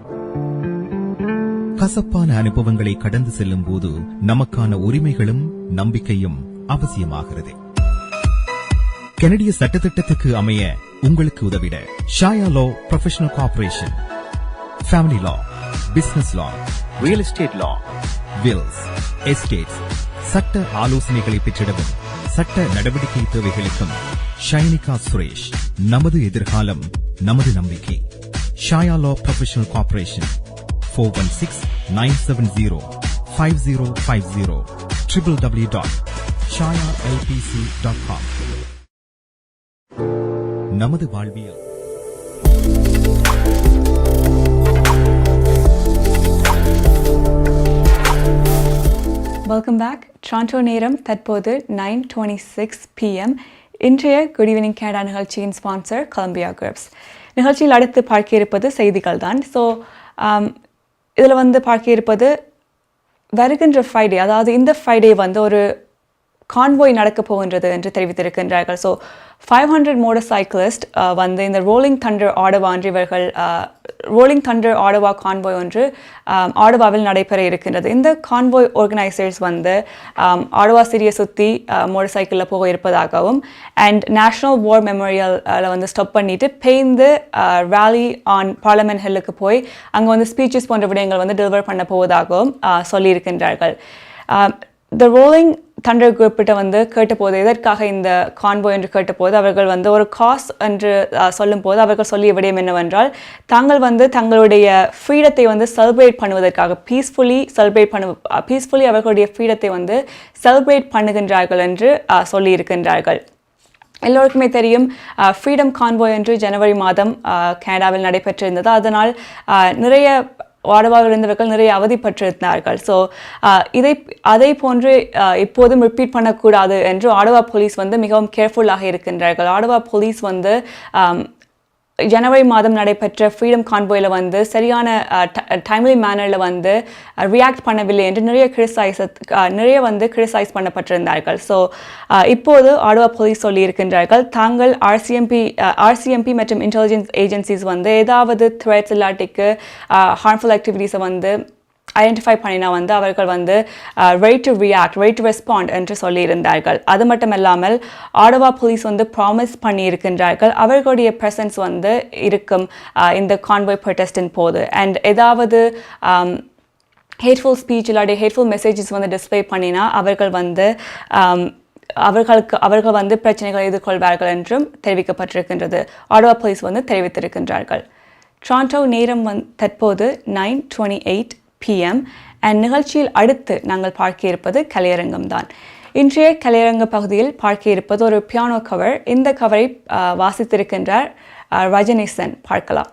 கசப்பான அனுபவங்களை கடந்து செல்லும் போது நமக்கான உரிமைகளும் நம்பிக்கையும் அவசியமாகிறது. கனடிய சட்டத்திட்டத்துக்கு அமைய உங்களுக்கு உதவிட ஷாயா லா ப்ரொஃபஷனல் கார்ப்பரேஷன், ஃபேமிலி லா, பிசினஸ் லா, ரியல் எஸ்டேட் லா, வில்ஸ், எஸ்டேட்ஸ், சட்ட ஆலோசனைகளை பெற்றிடவும் சட்ட நடவடிக்கை தேவைகளுக்கும் ஷைனிகா சுரேஷ். நமது எதிர்காலம் நமது நம்பிக்கை. ஷாயா லா ப்ரொஃபஷனல் கார்ப்பரேஷன் 416-970-5050 www.shayalpc.com. நமது வாழ்வியல். Welcome back. டொரண்டோ நேரம் தற்போது 9:26 PM. இன்றைய குட் ஈவினிங் கனடா நிகழ்ச்சியின் ஸ்பான்சர் கொலம்பியா குரூப்ஸ். நிகழ்ச்சியில் அடுத்து பார்க்க இருப்பது செய்திகள் தான். ஸோ இதில் வந்து பார்க்க இருப்பது வருகின்ற ஃப்ரைடே, அதாவது இந்த ஃப்ரைடே வந்து ஒரு கான்வாய் நடக்க போகின்றது என்று தெரிவித்திருக்கின்றார்கள். ஸோ 500 மோட்டார் சைக்கிளிஸ்ட் வந்து இந்த ரோலிங் தண்டர் ஆடவா இவர்கள் ரோலிங் தண்டர் ஆடவா கான்வாய் ஒன்று ஆடவாவில் நடைபெற இருக்கின்றது. இந்த கான்வாய் ஆர்கனைசர்ஸ் வந்து ஆடவா சிறிய சுற்றி மோட்டார் சைக்கிளில் போக இருப்பதாகவும் அண்ட் நேஷனல் வார் மெமோரியலில் வந்து ஸ்டாப் பண்ணிட்டு பேய்ந்து ரேலி ஆன் பார்லிமெண்ட் ஹில்லுக்கு போய் அங்கே வந்து ஸ்பீச்சஸ் போன்ற விடயங்கள் வந்து டெலிவர் பண்ண போவதாகவும் சொல்லியிருக்கின்றார்கள். த ரோலிங் தண்டர் குரூப்பிட்ட வந்து கேட்டபோது எதற்காக இந்த கான்வாய் என்று கேட்டபோது அவர்கள் வந்து ஒரு காஸ் என்று சொல்லும்போது அவர்கள் சொல்லிய விடயம் என்னவென்றால் தாங்கள் வந்து தங்களுடைய ஃப்ரீடத்தை வந்து செலிப்ரேட் பண்ணுவதற்காக பீஸ்ஃபுல்லி அவர்களுடைய ஃப்ரீடத்தை வந்து செலிப்ரேட் பண்ணுகின்றார்கள் என்று சொல்லியிருக்கின்றார்கள். எல்லோருக்குமே தெரியும் ஃப்ரீடம் கான்வாய் என்று ஜனவரி மாதம் கனடாவில் நடைபெற்றிருந்தது. அதனால் நிறைய ஆடவாவில் இருந்தவர்கள் நிறைய அவதிப்பட்டிருந்தார்கள். ஸோ அதை போன்று எப்போதும் ரிப்பீட் பண்ணக்கூடாது என்று ஆடவா போலீஸ் வந்து மிகவும் கேர்ஃபுல்லாக இருக்கின்றார்கள். ஆடவா போலீஸ் வந்து ஜனவரி மாதம் நடைபெற்ற ஃப்ரீடம் கான்வாயில் வந்து சரியான டைம்லி மேனரில் வந்து ரியாக்ட் பண்ணவில்லை என்று நிறைய வந்து கிரிட்டிசைஸ் பண்ணப்பட்டிருந்தார்கள். ஸோ இப்போது ஆடவா போலீஸ் சொல்லியிருக்கின்றார்கள் தாங்கள் ஆர்சிஎம்பி மற்றும் இன்டெலிஜென்ஸ் ஏஜென்சிஸ் வந்து ஏதாவது த்ரெட்ஸ் இல்லாட்டிக்கு ஹார்ம்ஃபுல் ஆக்டிவிட்டீஸை வந்து ஐடென்டிஃபை பண்ணினா வந்து அவர்கள் வந்து ready to react, ready to respond என்று சொல்லியிருந்தார்கள். அது மட்டும் இல்லாமல் ஆடவா போலீஸ் வந்து ப்ராமிஸ் பண்ணியிருக்கின்றார்கள் அவர்களுடைய ப்ரெசன்ஸ் வந்து இருக்கும் இந்த கான்வாய் ப்ரொடெஸ்டின் போது. அண்ட் ஏதாவது ஹேட்ஃபுல் ஸ்பீச் இல்லாட்டி ஹேட்ஃபுல் மெசேஜஸ் வந்து டிஸ்பிளே பண்ணினா அவர்கள் வந்து பிரச்சனைகளை எதிர்கொள்வார்கள் என்றும் தெரிவிக்கப்பட்டிருக்கின்றது. ஆடவா போலீஸ் வந்து தெரிவித்திருக்கின்றார்கள். டொரண்டோ நேரம் தற்போது 9:28 PM அண்ட் நிகழ்ச்சியில் அடுத்து நாங்கள் பார்க்க இருப்பது கலையரங்கம் தான். இன்றைய கலையரங்க பகுதியில் பார்க்க இருப்பது ஒரு பியானோ கவர். இந்த கவரை வாசித்திருக்கின்றார் ரஜனீசன். பார்க்கலாம்.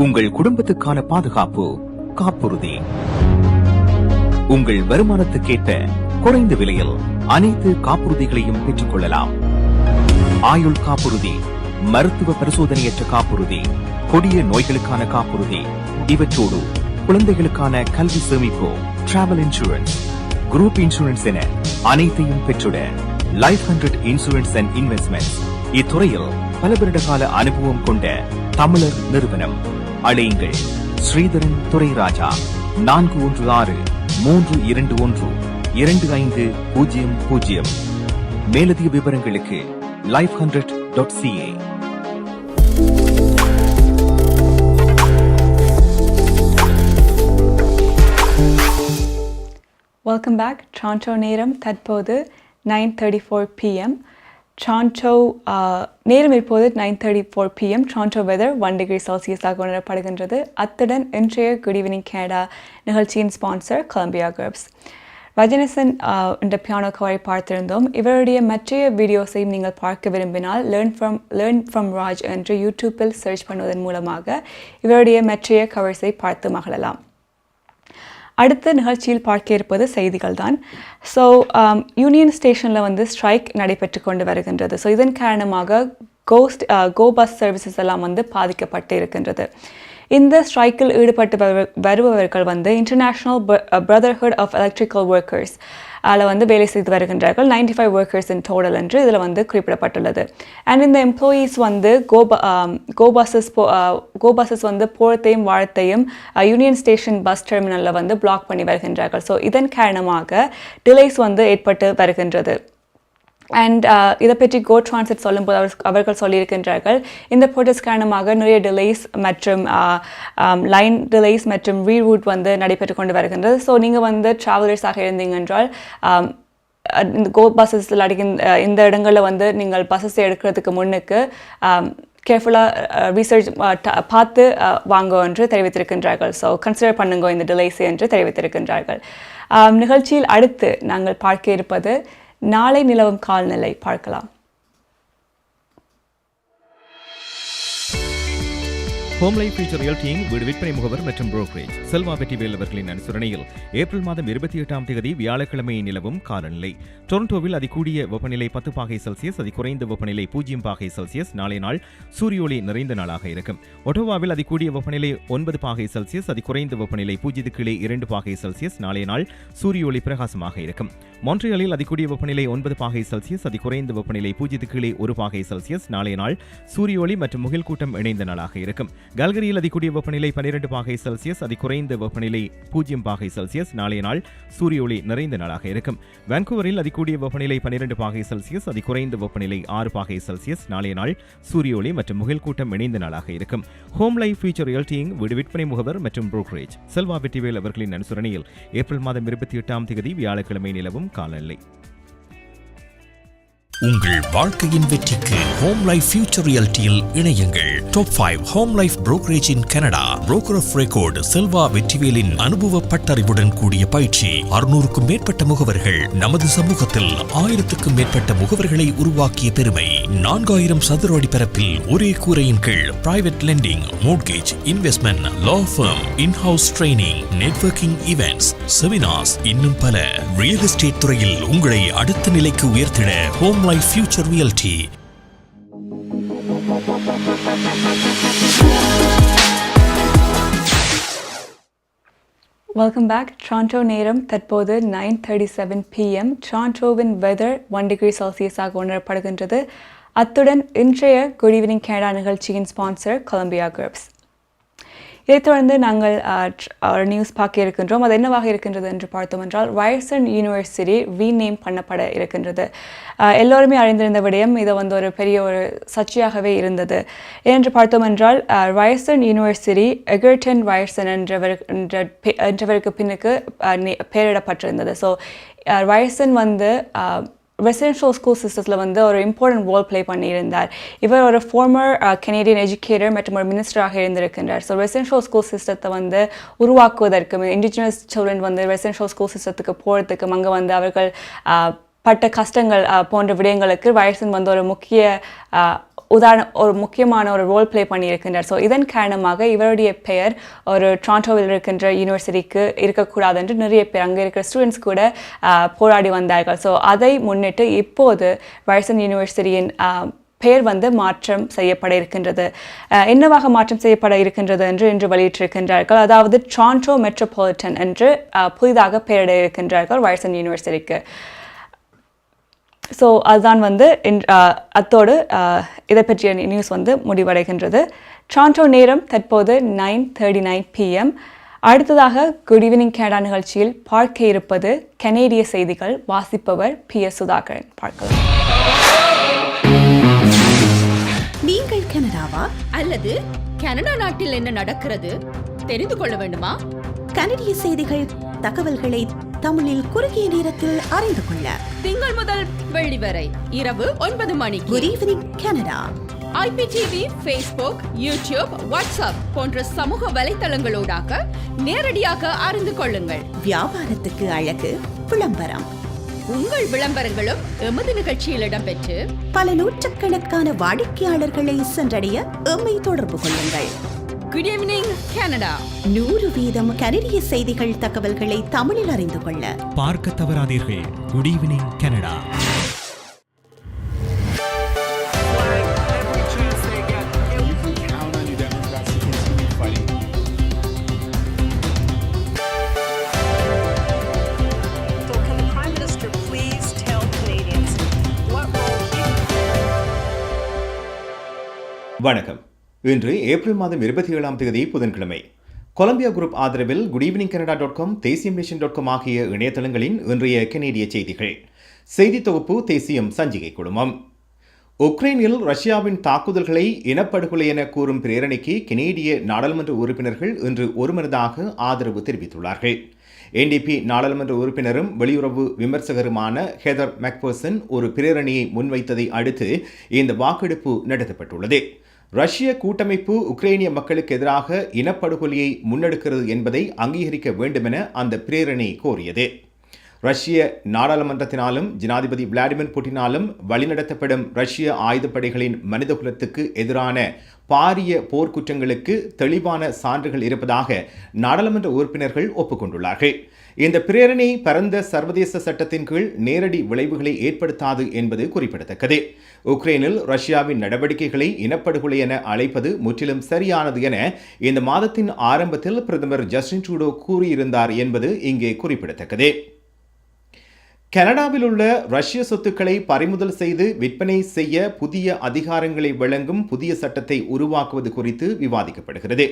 உங்கள் குடும்பத்துக்கான பாதுகாப்பு காப்புறுதி. உங்கள் வருமானத்துக்கேற்ற குறைந்த விலையில் அனைத்து காப்புறுதிகளையும் பெற்றுக் கொள்ளலாம். ஆயுள் காப்புறுதி, மருத்துவ பரிசோதனையற்ற காப்புறுதி, கொடிய நோய்களுக்கான காப்புறுதி, இவற்றோடு குழந்தைகளுக்கான கல்வி சேமிப்பு, டிராவல் இன்சூரன்ஸ், குரூப் இன்சூரன்ஸ் என அனைத்தையும் பெற்றுட லைஃப் 100 இன்சூரன்ஸ் அண்ட் இன்வெஸ்ட்மெண்ட்ஸ் இத்துறையில் பல வருட கால அனுபவம் கொண்ட தமிழர் நிறுவனம். அழையுங்கள் ஸ்ரீதரன் துரைராஜா 416-321-2500. மேலதிக விவரங்களுக்கு life100.ca. Welcome back. டாரண்டோ நேரம் தற்போது 9:34 p.m. டாரண்டோ நேரம் இப்போது 9:34 p.m. டாரண்டோ வெதர் 1 டிகிரி செல்சியஸாக உணரப்படுகின்றது. அத்துடன் இன்றைய குட் ஈவினிங் கனடா நிகழ்ச்சியின் ஸ்பான்சர் கொலம்பியா குரூப்ஸ். ரஜினிசன் என்ற பியானோ கவரை பார்த்திருந்தோம். இவருடைய மற்றைய வீடியோஸையும் நீங்கள் பார்க்க விரும்பினால் லேர்ன் ஃப்ரம் ராஜ் என்று யூடியூப்பில் சர்ச் பண்ணுவதன் மூலமாக இவருடைய மற்றைய கவர்ஸை பார்த்து மகிழலாம். அடுத்த நிகழ்ச்சியில் பார்க்க இருப்பது செய்திகள் தான். ஸோ யூனியன் ஸ்டேஷனில் வந்து ஸ்ட்ரைக் நடைபெற்று கொண்டு வருகின்றது. ஸோ இதன் காரணமாக கோ பஸ் சர்வீசஸ் எல்லாம் வந்து பாதிக்கப்பட்டு இருக்கின்றது. இந்த ஸ்ட்ரைக்கில் ஈடுபட்டு வருபவர்கள் வந்து international brotherhood of electrical workers அதில் வந்து வேலை செய்து வருகின்றார்கள். 95 ஒர்க்கர்ஸ் இன் டோட்டல் என்று இதில் வந்து குறிப்பிடப்பட்டுள்ளது. அண்ட் இந்த எம்ப்ளாயீஸ் வந்து கோ பஸ்ஸஸ் வந்து போகிறதையும் வாழத்தையும் யூனியன் ஸ்டேஷன் பஸ் டெர்மினலில் வந்து பிளாக் பண்ணி வருகின்றார்கள். ஸோ இதன் காரணமாக டிலேஸ் வந்து ஏற்பட்டு வருகின்றது. அண்ட் இதை பற்றி கோ டிரான்சிட் சொல்லும்போது அவர்கள் சொல்லியிருக்கின்றார்கள், இந்த ப்ரோட்டஸ்ட் காரணமாக நிறைய டிலேஸ் மற்றும் லைன் டிலேஸ் மற்றும் ரீரூட் வந்து நடைபெற்று கொண்டு வருகின்றது. ஸோ நீங்கள் வந்து ட்ராவலர்ஸாக இருந்தீங்க என்றால் இந்த கோ பஸ்ஸஸில் இந்த இடங்களில் வந்து நீங்கள் பஸ்ஸஸ் எடுக்கிறதுக்கு முன்னுக்கு கேர்ஃபுல்லாக ரீசர்ச் பார்த்து வாங்க என்று தெரிவித்திருக்கின்றார்கள். ஸோ கன்சிடர் பண்ணுங்க இந்த டிலேஸ் என்று தெரிவித்திருக்கின்றார்கள். நிகழ்ச்சியில் அடுத்து நாங்கள் பார்க்க இருப்பது நாளை நிலவும் கால்நிலை பார்க்கலாம். ஹோம் லைஃப் ஃபியூச்சர் ரியல்டியின் வீடு விற்பனை முகவர் மற்றும் புரோக்கரேஜ் செல்வா வெற்றிவேல் அவர்களின் அனுசரணையில் ஏப்ரல் மாதம் 28ஆம் தேதி வியாழக்கிழமை நிலவும் காலநிலை. டொரண்டோவில் அதிகூடிய வெப்பநிலை 10 பாகை செல்சியஸ், அதிகுறைந்த வெப்பநிலை 0 பாகை செல்சியஸ். நாளை நாள் சூரியோளி நிறைந்த நாளாக இருக்கும். ஒட்டோவாவில் அதிகூடிய வெப்பநிலை 9 பாகை செல்சியஸ், அதிகுறைந்த வெப்பநிலை 0 கீழே 2 பாகை செல்சியஸ். நாளை நாள் சூரியோளி பிரகாசமாக இருக்கும். மான்ட்ரியாலில் அதிகூடிய வெப்பநிலை 9 பாகை செல்சியஸ், அதிகுறைந்த வெப்பநிலை 0 கீழே 1 பாகை செல்சியஸ். நாளை நாள் சூரியோளி மற்றும் முகில் கூட்டம் இணைந்த நாளாக இருக்கும். கல்கரியில் அதிகூடிய வெப்பநிலை 12 பாகை செல்சியஸ், அதிகுறைந்த வெப்பநிலை 0 பாகை செல்சியஸ். நாளைய நாள் சூரியோளி நிறைந்த நாளாக இருக்கும். வான்கூவரில் அதிகூடிய வெப்பநிலை 12 பாகை செல்சியஸ், அதிகுறைந்த வெப்பநிலை 6 பாகை செல்சியஸ். நாளைய நாள் சூரியோளி மற்றும் முகில் கூட்டம் இணைந்த நாளாக இருக்கும். ஹோம் லைஃப் ஃபியூச்சர் ரியல்டியின் வீடு விற்பனை முகவர் மற்றும் புரோக்கரேஜ் செல்வா வெற்றிவேல் அவர்களின் அனுசரணையில் ஏப்ரல் மாதம் 28ஆம் தேதி வியாழக்கிழமை நிலவும் காலநிலை. உங்கள் வாழ்க்கையின் வெற்றிக்கு ஹோம் லைஃப் ஃபியூச்சர் ரியல்டியில் இணையுங்கள். Top 5 home life brokerage in Canada. Broker of record Selva வெற்றிவேலின் அனுபவ பட்டறிவுடன் கூடிய பயிற்சி. 600க்கும் மேற்பட்ட முகவர்கள். நமது சமூகத்தில் 1000க்கும் மேற்பட்ட முகவர்களை உருவாக்கிய பெருமை. 4000 சதுர அடி பரப்பில் ஒரே கூரையின் கீழ் private lending, mortgage, investment, law firm, in house training, networking events, seminars, இன்னும் பல. ரியல் எஸ்டேட் துறையில் உங்களை அடுத்த நிலைக்கு உயர்த்திட home life future realty. Welcome back. Toronto நேரம் தற்போது 9:37 p.m. டாரண்டோவின் வெதர் 1 டிகிரி செல்சியஸாக உணரப்படுகின்றது. அத்துடன் இன்றைய குட் ஈவினிங் கனடா நிகழ்ச்சியின் ஸ்பான்சர் கொலம்பியா குரூப்ஸ். இதைத் தொடர்ந்து நாங்கள் ஒரு நியூஸ் பார்க்க இருக்கின்றோம். அது என்னவாக இருக்கின்றது என்று பார்த்தோம் என்றால், வயர்சன் யூனிவர்சிட்டி ரீநேம் பண்ணப்பட இருக்கின்றது. எல்லோருமே அறிந்திருந்த விடயம், இதை வந்து ஒரு பெரிய ஒரு சர்ச்சையாகவே இருந்தது. ஏனென்று பார்த்தோம் என்றால், வயர்சன் யூனிவர்சிட்டி எகர்டன் வயர்சன் என்றவருக்கு பின்னுக்கு பெயரிடப்பட்டிருந்தது. ஸோ வயர்சன் வந்து ரெசிடென்ஷியல் ஸ்கூல் சிஸ்டத்தில் வந்து ஒரு இம்பார்ட்டன்ட் ரோல் ப்ளே பண்ணியிருந்தார். இவர் ஒரு ஃபார்மர் கனேடியன் எஜுகேட்டர் மற்றும் ஒரு மினிஸ்டராக இருந்திருக்கின்றார். ஸோ ரெசிடென்ஷியல் ஸ்கூல் சிஸ்டத்தை வந்து உருவாக்குவதற்கும், இண்டிஜினஸ் சில்ட்ரன் வந்து ரெசிடென்ஷியல் ஸ்கூல் சிஸ்டத்துக்கு போகிறதுக்கும், அங்கே வந்து அவர்கள் பட்ட கஷ்டங்கள் போன்ற விடயங்களுக்கு வைரசன் வந்து ஒரு முக்கியமான ஒரு ரோல் ப்ளே பண்ணியிருக்கின்றார். ஸோ இதன் காரணமாக இவருடைய பெயர் ஒரு டொரண்டோவில் இருக்கின்ற யூனிவர்சிட்டிக்கு இருக்கக்கூடாது என்று நிறைய பேர் அங்கே இருக்கிற ஸ்டூடெண்ட்ஸ் கூட போராடி வந்தார்கள். ஸோ அதை முன்னிட்டு இப்போது வைரசன் யூனிவர்சிட்டியின் பெயர் வந்து மாற்றம் செய்யப்பட இருக்கின்றது. என்னவாக மாற்றம் செய்யப்பட இருக்கின்றது என்று இன்று வெளியிட்டிருக்கின்றார்கள். அதாவது டொரண்டோ மெட்ரோபாலிட்டன் என்று புதிதாக பெயரிட இருக்கின்றார்கள் வைரசன் யூனிவர்சிட்டிக்கு. ஸோ அதுதான் வந்து அத்தோடு இதை பற்றிய நியூஸ் வந்து முடிவடைகின்றது. டொரண்டோ நேரம் தற்போது 9:39 PM. அடுத்ததாக குட் ஈவினிங் கனடா நிகழ்ச்சியில் பார்க்க இருப்பது கனேடிய செய்திகள். வாசிப்பவர் PS சுதாகரன். பார்க்கலாம். நீங்கள் கனடாவா அல்லது கனடா நாட்டில் என்ன நடக்கிறது தெரிந்து கொள்ள வேண்டுமா? கனடிய செய்திகள் தகவல்களை தமிழில் குறுகிய நேரத்தில் அறிந்து கொள்ள திங்கள் முதல் வெள்ளி வரை இரவு 9 மணிக்கு good evening Canada IPTV, Facebook, YouTube, WhatsApp போன்ற சமூக வலைத்தளங்களோடாக நேரடியாக அறிந்து கொள்ளுங்கள். வியாபாரத்துக்கு அழகு விளம்பரம். உங்கள் விளம்பரங்களும் எமது நிகழ்ச்சியில் இடம்பெற்று பல நூற்றுக்கணக்கான வாடிக்கையாளர்களை சென்றடைய எம்மை தொடர்பு கொள்ளுங்கள். Good evening Canada. 100% கனடிய செய்திகள் தகவல்களை தமிழில் அறிந்து கொள்ள பார்க்க தவறாதீர்கள். Good evening Canada. வணக்கம். இன்று ஏப்ரல் மாதம் 27ஆம் தேதி புதன்கிழமை. கொலம்பியா குரூப் ஆதரவில் குட் ஈவினிங் கனடா.com, தேசியம்நேஷன்.com ஆகிய இணையதளங்களின் இன்றைய கனேடிய செய்திகள். செய்தி தொகுப்பு தேசியம் சஞ்சிகை குழுமம். உக்ரைனில் ரஷ்யாவின் தாக்குதல்களை இனப்படுகொலை என கூறும் பிரேரணைக்கு கனேடிய நாடாளுமன்ற உறுப்பினர்கள் இன்று ஒருமனதாக ஆதரவு தெரிவித்துள்ளார்கள். NDP நாடாளுமன்ற உறுப்பினரும் வெளியுறவு விமர்சகருமான ஹெதர் மேக்பர்சன் ஒரு பிரேரணையை முன்வைத்ததை அடுத்து இந்த வாக்கெடுப்பு நடத்தப்பட்டுள்ளது. ரஷ்ய கூட்டமைப்பு உக்ரைனிய மக்களுக்கு எதிராக இனப்படுகொலையை முன்னெடுக்கிறது என்பதை அங்கீகரிக்க வேண்டுமென அந்த பிரேரணை கோரியது. ரஷ்ய நாடாளுமன்றத்தினாலும் ஜனாதிபதி விளாடிமிர் புட்டினாலும் வழிநடத்தப்படும் ரஷ்ய ஆயுதப்படைகளின் மனிதகுலத்துக்கு எதிரான பாரிய போர்க்குற்றங்களுக்கு தெளிவான சான்றுகள் இருப்பதாக நாடாளுமன்ற உறுப்பினர்கள் ஒப்புக்கொண்டுள்ளார்கள். இந்த பிரேரணை பரந்த சர்வதேச சட்டத்தின் கீழ் நேரடி விளைவுகளை ஏற்படுத்தாது என்பது குறிப்பிடத்தக்கது. உக்ரைனில் ரஷ்யாவின் நடவடிக்கைகளை இனப்படுகொலை என அழைப்பது முற்றிலும் சரியானது என இந்த மாதத்தின் ஆரம்பத்தில் பிரதமர் ஜஸ்டின் ட்ரூடோ கூறியிருந்தார் என்பது இங்கே குறிப்பிடத்தக்கது. கனடாவில் உள்ள ரஷ்ய சொத்துக்களை பறிமுதல் செய்து விற்பனை செய்ய புதிய அதிகாரங்களை வழங்கும் புதிய சட்டத்தை உருவாக்குவது குறித்து விவாதிக்கப்படுகிறது.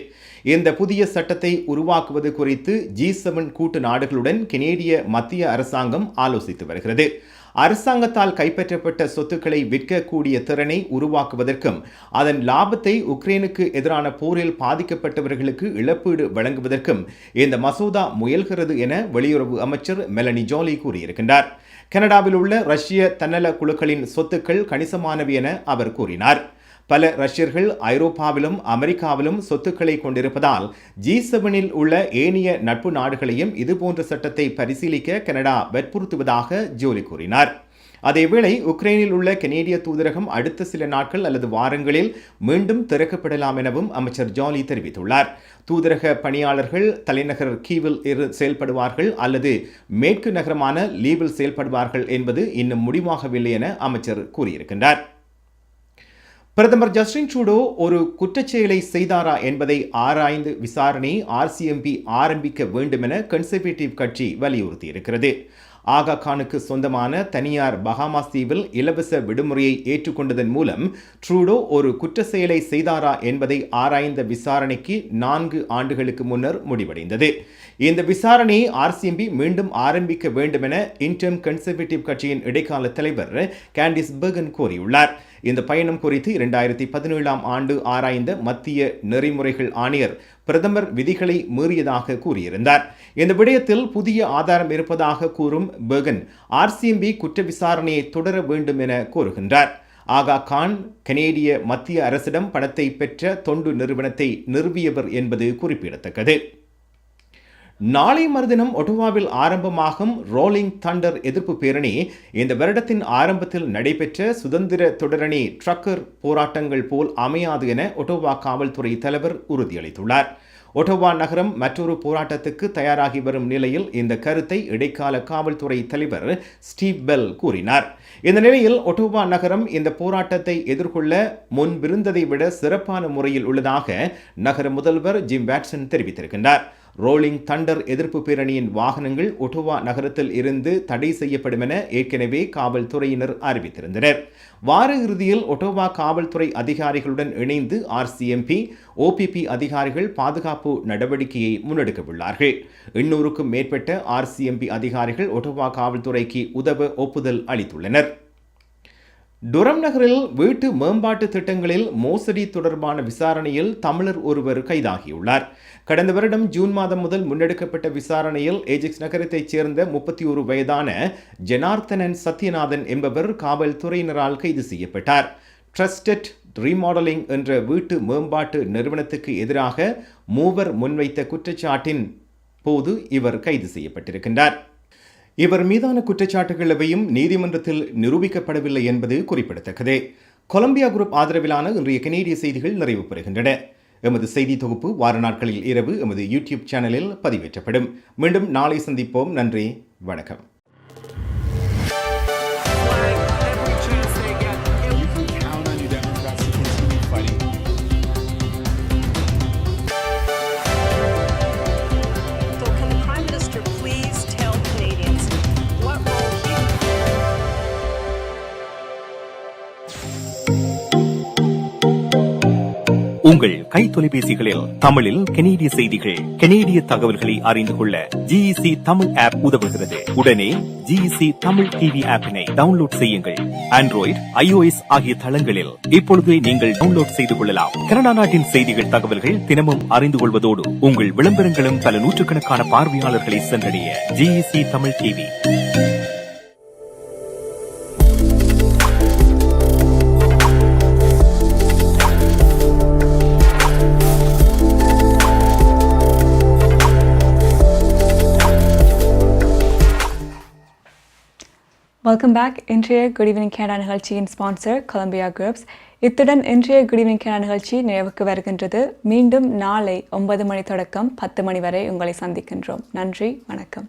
இந்த புதிய சட்டத்தை உருவாக்குவது குறித்து G7 கூட்டு நாடுகளுடன் கனேடிய மத்திய அரசாங்கம் ஆலோசித்து வருகிறது. அரசாங்கத்தால் கைப்பற்றப்பட்ட சொத்துக்களை விற்கக்கூடிய திறனை உருவாக்குவதற்கும் அதன் லாபத்தை உக்ரைனுக்கு எதிரான போரில் பாதிக்கப்பட்டவர்களுக்கு இழப்பீடு வழங்குவதற்கும் இந்த மசோதா முயல்கிறது என வெளியுறவு அமைச்சர் மெலனி ஜோலி கூறியிருக்கின்றார். கனடாவில் உள்ள ரஷ்ய தன்னல குழுக்களின் சொத்துக்கள் கணிசமானவை என அவர் கூறினார். பல ரஷ்யர்கள் ஐரோப்பாவிலும் அமெரிக்காவிலும் சொத்துக்களை கொண்டிருப்பதால் G7 உள்ள ஏனைய நட்பு நாடுகளையும் இதுபோன்ற சட்டத்தை பரிசீலிக்க கனடா வற்புறுத்துவதாக ஜோலி கூறினார். அதேவேளை உக்ரைனில் உள்ள கனேடிய தூதரகம் அடுத்த சில நாட்கள் அல்லது வாரங்களில் மீண்டும் திறக்கப்படலாம் எனவும் அமைச்சர் ஜாலி தெரிவித்துள்ளார். தூதரக பணியாளர்கள் தலைநகர் கீவில் செயல்படுவார்கள் அல்லது மேற்கு நகரமான லீவில் செயல்படுவார்கள் என்பது இன்னும் முடிவாகவில்லை என அமைச்சர் கூறியிருக்கின்றார். பிரதமர் ஜஸ்டின் ட்ரூடோ ஒரு குற்றச்செயலை செய்தாரா என்பதை ஆராய்ந்து விசாரணை RCMP ஆரம்பிக்க வேண்டும் என கன்சர்வேட்டிவ் கட்சி வலியுறுத்தியிருக்கிறது. ஆகா கானுக்கு சொந்தமான தனியார் பஹாமாஸ் தீவில் இலவச விடுமுறையை ஏற்றுக்கொண்டதன் மூலம் ட்ரூடோ ஒரு குற்ற செயலை செய்தாரா என்பதை ஆராய்ந்த விசாரணைக்கு 4 ஆண்டுகளுக்கு முன்னர் முடிவடைந்தது. இந்த விசாரணையை RCMP மீண்டும் ஆரம்பிக்க வேண்டும் என இன்டர்ம் கன்சர்வேட்டிவ் கட்சியின் இடைக்கால தலைவர் கேண்டிஸ் பெர்கன் கோரியுள்ளார். இந்த பயணம் குறித்து 2017ஆம் ஆண்டு ஆராய்ந்த மத்திய நெறிமுறைகள் ஆணையர் பிரதமர் விதிகளை மீறியதாக கூறியிருந்தார். இந்த விடயத்தில் புதிய ஆதாரம் இருப்பதாக கூறும் பெர்கன் RCMP குற்ற விசாரணையை தொடர வேண்டும் என கோருகின்றார். ஆகா கான் கனேடிய மத்திய அரசிடம் பணத்தை பெற்ற தொண்டு நிறுவனத்தை நிறுவியவர் என்பது குறிப்பிடத்தக்கது. நாளை மறுதினம் ஒட்டோவாவில் ஆரம்பமாகும் ரோலிங் தண்டர் எதிர்ப்பு பேரணி இந்த வருடத்தின் ஆரம்பத்தில் நடைபெற்ற சுதந்திர தொடரணி ட்ரக்கர் போராட்டங்கள் போல் அமையாது என ஒட்டோவா காவல்துறை தலைவர் உறுதியளித்துள்ளார். ஒட்டோவா நகரம் மற்றொரு போராட்டத்துக்கு தயாராகி வரும் நிலையில் இந்த கருத்தை இடைக்கால காவல்துறை தலைவர் ஸ்டீவ் பெல் கூறினார். இந்த நிலையில் ஒட்டோவா நகரம் இந்த போராட்டத்தை எதிர்கொள்ள முன்பிருந்ததை விட சிறப்பான முறையில் உள்ளதாக நகர முதல்வர் ஜிம் வாட்சன் தெரிவித்திருக்கின்றார். ரோலிங் தண்டர் எதிர்ப்பு பேரணியின் வாகனங்கள் ஒட்டோவா நகரத்தில் இருந்து தடை செய்யப்படும் என ஏற்கனவே காவல்துறையினர் அறிவித்திருந்தனர். வார இறுதியில் ஒட்டோவா காவல்துறை அதிகாரிகளுடன் இணைந்து RCMP, OPP அதிகாரிகள் பாதுகாப்பு நடவடிக்கையை முன்னெடுக்கவுள்ளார்கள். 800க்கும் மேற்பட்ட RCMP அதிகாரிகள் ஒட்டோவா காவல்துறைக்கு உதவ ஒப்புதல் அளித்துள்ளனர். டுரம் நகரில் வீட்டு மேம்பாட்டு திட்டங்களில் மோசடி தொடர்பான விசாரணையில் தமிழர் ஒருவர் கைதாகியுள்ளார். கடந்த வருடம் ஜூன் மாதம் முதல் முன்னெடுக்கப்பட்ட விசாரணையில் ஏஜெக்ஸ் நகரத்தைச் சேர்ந்த 31 வயதான ஜனார்த்தனன் சத்யநாதன் என்பவர் காவல்துறையினரால் கைது செய்யப்பட்டார். ட்ரஸ்டட் ரீமாடலிங் என்ற வீட்டு மேம்பாட்டு நிறுவனத்துக்கு எதிராக மூவர் முன்வைத்த குற்றச்சாட்டின் போது இவர் கைது செய்யப்பட்டிருக்கின்றார். இவர் மீதான குற்றச்சாட்டுகள் எவையும் நீதிமன்றத்தில் நிரூபிக்கப்படவில்லை என்பது குறிப்பிடத்தக்கது. கொலம்பியா குரூப் ஆதரவிலான இன்றைய கனேடிய செய்திகள் நிறைவு பெறுகின்றன. எமது செய்தி தொகுப்பு வார நாட்களில் இரவு எமது யூடியூப் சேனலில் பதிவேற்றப்படும். மீண்டும் நாளை சந்திப்போம். நன்றி, வணக்கம். உங்கள் கை தொலைபேசிகளில் தமிழில் கனேடிய செய்திகள், கனேடிய தகவல்களை அறிந்து கொள்ள GEC தமிழ் ஆப் உதவுகிறது. உடனே GEC தமிழ் டிவி ஆப்பினை டவுன்லோட் செய்யுங்கள். ஆண்ட்ராய்டு, iOS ஆகிய தளங்களில் இப்பொழுதே நீங்கள் டவுன்லோட் செய்து கொள்ளலாம். கனடா நாட்டின் செய்திகள், தகவல்கள் தினமும் அறிந்து கொள்வதோடு உங்கள் விளம்பரங்களும் பல நூற்றுக்கணக்கான பார்வையாளர்களை சென்றடைய GEC Tamil TV. Welcome back. இன்றைய குட் ஈவினிங் கனடா நிகழ்ச்சியின் ஸ்பான்சர் கொலம்பியா குரூப்ஸ். இத்துடன் இன்றைய குட் ஈவினிங் கனடா நிகழ்ச்சி நிறைவுக்கு வருகின்றது. மீண்டும் நாளை 9 மணி தொடக்கம் 10 மணி வரை உங்களை சந்திக்கின்றோம். நன்றி, வணக்கம்.